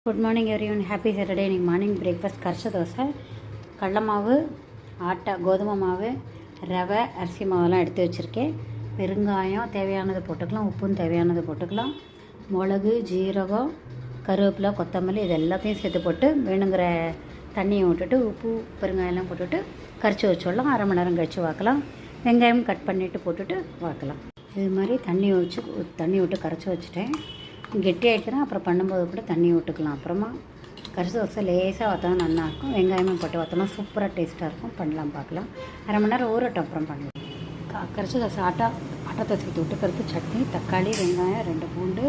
Good morning everyone, happy Saturday. இன்றைக்கி morning breakfast கரைச்ச dosa, கடல மாவு, ஆட்டா, கோதுமை மாவு, ரவை, அரிசி மாவெல்லாம் எடுத்து வச்சுருக்கேன். பெருங்காயம் தேவையானது போட்டுக்கலாம், உப்பும் தேவையானது போட்டுக்கலாம். மிளகு, ஜீரகம், கருவேப்பிலை, கொத்தமல்லி இது எல்லாத்தையும் சேர்த்து போட்டு வேணுங்கிற தண்ணியை விட்டுட்டு உப்பு பெருங்காயம்லாம் போட்டுட்டு கரைச்சி வச்சுடலாம். அரை மணி நேரம் கழித்து வாக்கலாம். வெங்காயம் கட் பண்ணிவிட்டு போட்டுட்டு வாக்கலாம். இது மாதிரி தண்ணி விட்டு கரைச்சி வச்சுட்டேன். கெட்டி ஆகிடுச்சுன்னா அப்புறம் பண்ணும்போது கூட தண்ணி விட்டுக்கலாம். அப்புறமா கரைச்சி தோசை லேசாக வற்றா நல்லாயிருக்கும். வெங்காயமும் போட்டு வற்றோம்னா சூப்பராக டேஸ்ட்டாக இருக்கும். பண்ணலாம், பார்க்கலாம். அரை மணி நேரம் ஊறட்டும், அப்புறம் பண்ணலாம். கரைச்சி தோசை ஆட்டா தோசைக்கு தொட்டுக்கிறது சட்னி, தக்காளி, வெங்காயம், 2 பூண்டு,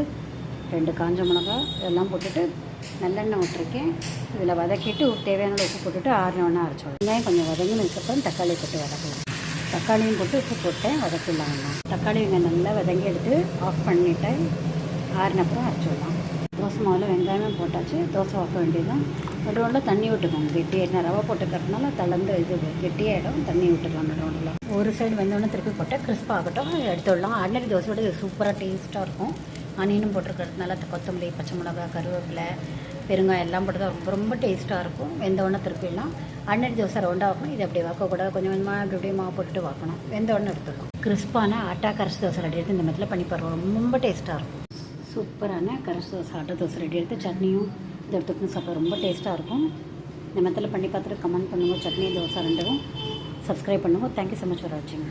2 காஞ்ச மிளகா இதெல்லாம் போட்டுட்டு நல்லெண்ணெய் விட்டுருக்கேன். இதில் வதக்கிட்டு தேவையான உப்பு போட்டுட்டு ஆறினோன்னா அரைச்சோம். வெங்காயம் கொஞ்சம் வதங்கினதுக்கப்புறம் தக்காளி போட்டு வதக்கலாம். தக்காளியும் போட்டு உப்பு போட்டேன், வதக்கிடலாம். தக்காளி வெங்காயம் நல்லா வதங்கி எடுத்து ஆஃப் பண்ணிவிட்டேன். ஆறினப்புறம் அரைச்சிடலாம். தோசை மாவில் வெங்காயமே போட்டாச்சு. தோசை வைக்க வேண்டியதுதான். நடுவில் தண்ணி விட்டுக்கோங்க. கெட்டியாக ரவை போட்டுக்கிறதுனால தளர்ந்து கெட்டியாகிடும். தண்ணி விட்டுக்கலாம் நடுவில். ஒரு சைடு வெந்தோடனே திருப்பி போட்டால் கிறிஸ்பாக ஆகட்டும், எடுத்துடலாம். ஆர்டினரி தோசையோட இது சூப்பராக டேஸ்ட்டாக இருக்கும். ஆனியனும் போட்டுருக்கிறதுனால கொத்தமல்லி, பச்சை மிளகா, கருவேப்பிலை, பெருங்காயம் எல்லாம் போட்டு தான் ரொம்ப ரொம்ப டேஸ்ட்டாக இருக்கும். வெந்தோடனே திருப்பிடலாம். ஆர்டினரி தோசை ரவுண்டாக வைக்கணும். இது அப்படி வாக்கக்கூடாது. கொஞ்சம் கொஞ்சமாக இப்படி மாவு போட்டுட்டு வாக்கணும். வெந்தோடனே எடுத்துக்கலாம். கிறிஸ்பான ஆட்டா கரைச்சி தோசை ரெடி எடுத்து இந்த மாதிரி பண்ணி பாருங்கள். ரொம்ப டேஸ்ட்டாக இருக்கும். சூப்பரான கரைச்சி தோசை, ஆட்டா தோசை ரெடி எடுத்து சட்னியும் இதை எடுத்துக்கணும் சாப்பிட ரொம்ப டேஸ்ட்டாக இருக்கும். இந்த மெத்தடில் பண்ணி பார்த்துட்டு கமெண்ட் பண்ணுங்கள். சட்னி, தோசை ரெண்டும் சப்ஸ்கிரைப் பண்ணுங்கள். தேங்க்யூ ஸோ மச் ஃபார் வாட்சிங்.